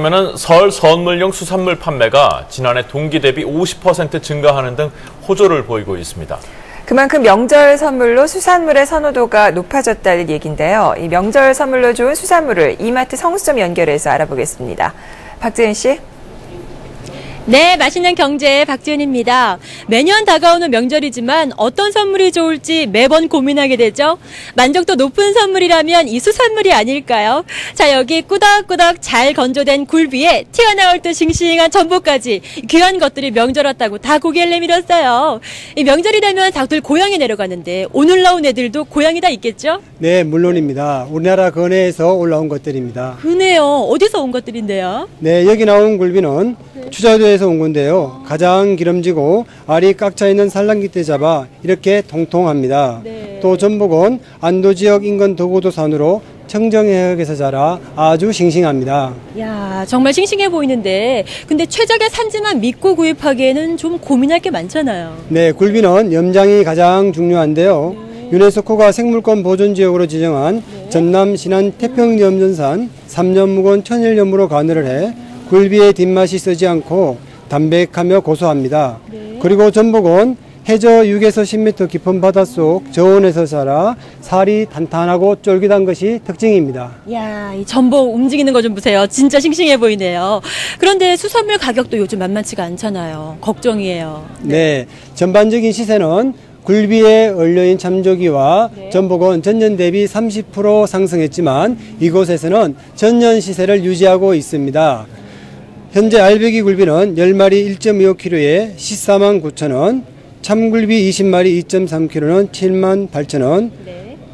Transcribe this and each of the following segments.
그러면은 설 선물용 수산물 판매가 지난해 동기 대비 50% 증가하는 등 호조를 보이고 있습니다. 그만큼 명절 선물로 수산물의 선호도가 높아졌다는 얘기인데요. 이 명절 선물로 좋은 수산물을 이마트 성수점 연결해서 알아보겠습니다. 박지은 씨. 네, 맛있는 경제의 박지은입니다. 매년 다가오는 명절이지만 어떤 선물이 좋을지 매번 고민하게 되죠. 만족도 높은 선물이라면 이 수산물이 아닐까요? 자, 여기 꾸덕꾸덕 잘 건조된 굴비에 튀어나올 듯 싱싱한 전복까지 귀한 것들이 명절 왔다고 다 고개를 내밀었어요. 이 명절이 되면 닭들 고향에 내려가는데 오늘 나온 애들도 고향이 다 있겠죠? 네, 물론입니다. 우리나라 근해에서 올라온 것들입니다. 근해요? 어디서 온 것들인데요? 네, 여기 나온 굴비는 추자도에서 온 건데요. 가장 기름지고 알이 꽉 차 있는 산란기 때 잡아 이렇게 통통합니다. 네. 또 전복은 안도 지역 인근 도고도산으로 청정해역에서 자라 아주 싱싱합니다. 야, 정말 싱싱해 보이는데 근데 최적의 산지만 믿고 구입하기에는 좀 고민할 게 많잖아요. 네, 굴비는 염장이 가장 중요한데요. 유네스코가 생물권 보존지역으로 지정한 전남 신안 태평염전산 3년 묵은 천일염으로 간을 해 굴비의 뒷맛이 쓰지 않고 담백하며 고소합니다. 그리고 전복은 해저 6에서 10m 깊은 바닷속 저온에서 자라 살이 탄탄하고 쫄깃한 것이 특징입니다. 야, 이 전복 움직이는 거 좀 보세요. 진짜 싱싱해 보이네요. 그런데 수산물 가격도 요즘 만만치가 않잖아요. 걱정이에요. 네, 전반적인 시세는 굴비에 얼려인 참조기와 전복은 전년 대비 30% 상승했지만 이곳에서는 전년 시세를 유지하고 있습니다. 현재 알배기 굴비는 10마리 1.25kg에 14만 9천 원, 참굴비 20마리 2.3kg는 7만 8천 원,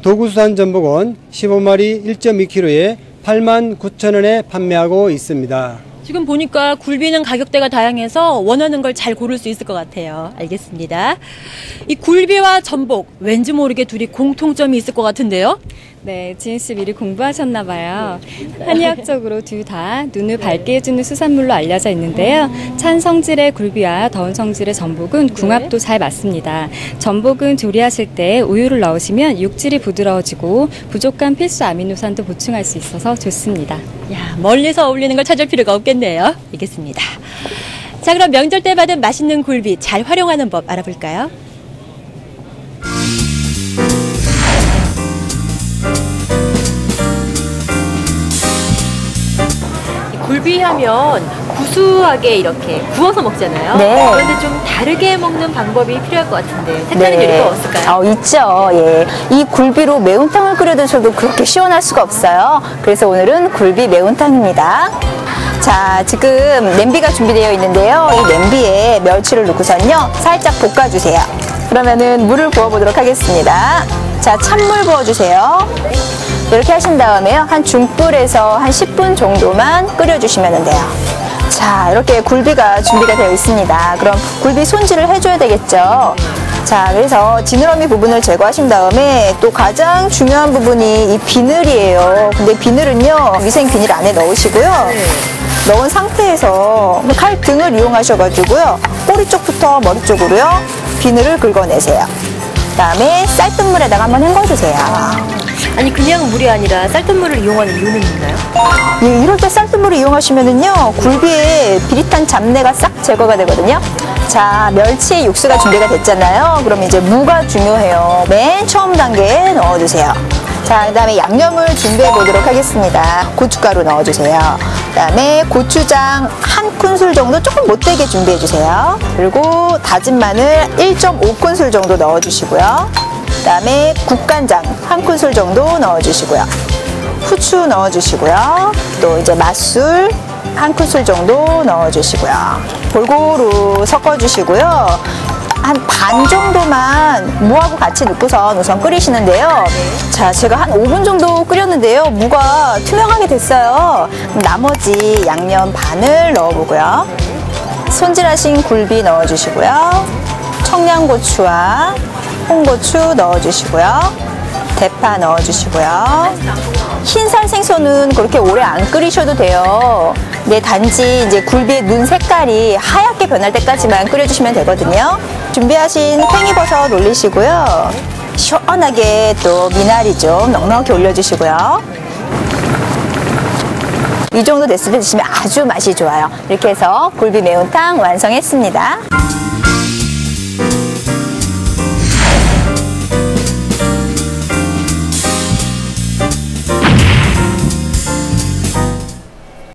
도구수산 전복은 15마리 1.2kg에 8만 9천 원에 판매하고 있습니다. 지금 보니까 굴비는 가격대가 다양해서 원하는 걸 잘 고를 수 있을 것 같아요. 알겠습니다. 이 굴비와 전복, 왠지 모르게 둘이 공통점이 있을 것 같은데요? 네, 지은 씨 미리 공부하셨나 봐요. 한의학적으로 둘 다 눈을 밝게 해주는 수산물로 알려져 있는데요. 찬 성질의 굴비와 더운 성질의 전복은 궁합도 잘 맞습니다. 전복은 조리하실 때 우유를 넣으시면 육질이 부드러워지고 부족한 필수 아미노산도 보충할 수 있어서 좋습니다. 야, 멀리서 어울리는 걸 찾을 필요가 없겠네요. 알겠습니다. 자, 그럼 명절 때 받은 맛있는 굴비 잘 활용하는 법 알아볼까요? 굴비 하면 구수하게 이렇게 구워서 먹잖아요. 네. 그런데 좀 다르게 먹는 방법이 필요할 것 같은데 색다른 요리가 없을까요? 있죠. 예. 이 굴비로 매운탕을 끓여 드셔도 그렇게 시원할 수가 없어요. 그래서 오늘은 굴비 매운탕입니다. 자, 지금 냄비가 준비되어 있는데요. 이 냄비에 멸치를 넣고선요, 살짝 볶아주세요. 그러면은 물을 부어보도록 하겠습니다. 자, 찬물 부어주세요. 이렇게 하신 다음에요, 한 중불에서 한 10분 정도만 끓여주시면 돼요. 자, 이렇게 굴비가 준비가 되어 있습니다. 그럼 굴비 손질을 해줘야 되겠죠. 자, 그래서 지느러미 부분을 제거하신 다음에 또 가장 중요한 부분이 이 비늘이에요. 근데 비늘은요, 위생 비닐 안에 넣으시고요. 넣은 상태에서 칼 등을 이용하셔가지고요, 꼬리 쪽부터 머리 쪽으로요, 비늘을 긁어내세요. 그 다음에 쌀뜨물에다가 한번 헹궈주세요. 아니, 그냥 물이 아니라 쌀뜨물을 이용하는 이유는 있나요? 예, 이럴 때 쌀뜨물을 이용하시면은요, 굴비에 비릿한 잡내가 싹 제거가 되거든요. 자, 멸치 육수가 준비가 됐잖아요. 그럼 이제 무가 중요해요. 맨 처음 단계에 넣어주세요. 자, 그 다음에 양념을 준비해 보도록 하겠습니다. 고춧가루 넣어주세요. 그 다음에 고추장 한 큰술 정도 조금 못되게 준비해 주세요. 그리고 다진 마늘 1.5큰술 정도 넣어주시고요. 그 다음에 국간장 한 큰술 정도 넣어주시고요. 후추 넣어주시고요. 또 이제 맛술 한 큰술 정도 넣어주시고요. 골고루 섞어주시고요. 한 반 정도만 무하고 같이 넣고서 우선 끓이시는데요. 자, 제가 한 5분 정도 끓였는데요. 무가 투명하게 됐어요. 나머지 양념 반을 넣어보고요. 손질하신 굴비 넣어주시고요. 청양고추와 홍고추 넣어주시고요. 대파 넣어주시고요. 흰살 생선은 그렇게 오래 안 끓이셔도 돼요. 네, 단지 이제 굴비의 눈 색깔이 하얗게 변할 때까지만 끓여주시면 되거든요. 준비하신 팽이버섯 올리시고요. 시원하게 또 미나리 좀 넉넉히 올려주시고요. 이 정도 됐을 때 드시면 아주 맛이 좋아요. 이렇게 해서 굴비 매운탕 완성했습니다.